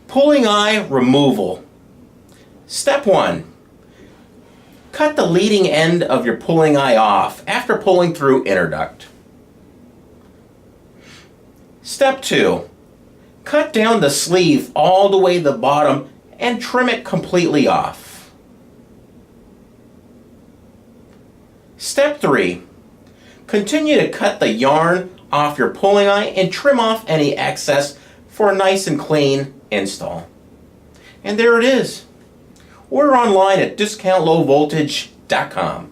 Pulling eye removal. Step 1. Cut the leading end of your pulling eye off after pulling through innerduct. Step 2. Cut down the sleeve all the way to the bottom and trim it completely off. Step 3. Continue to cut the yarn off your pulling eye and trim off any excess for a nice and clean install. And there it is. Order online at discountlowvoltage.com.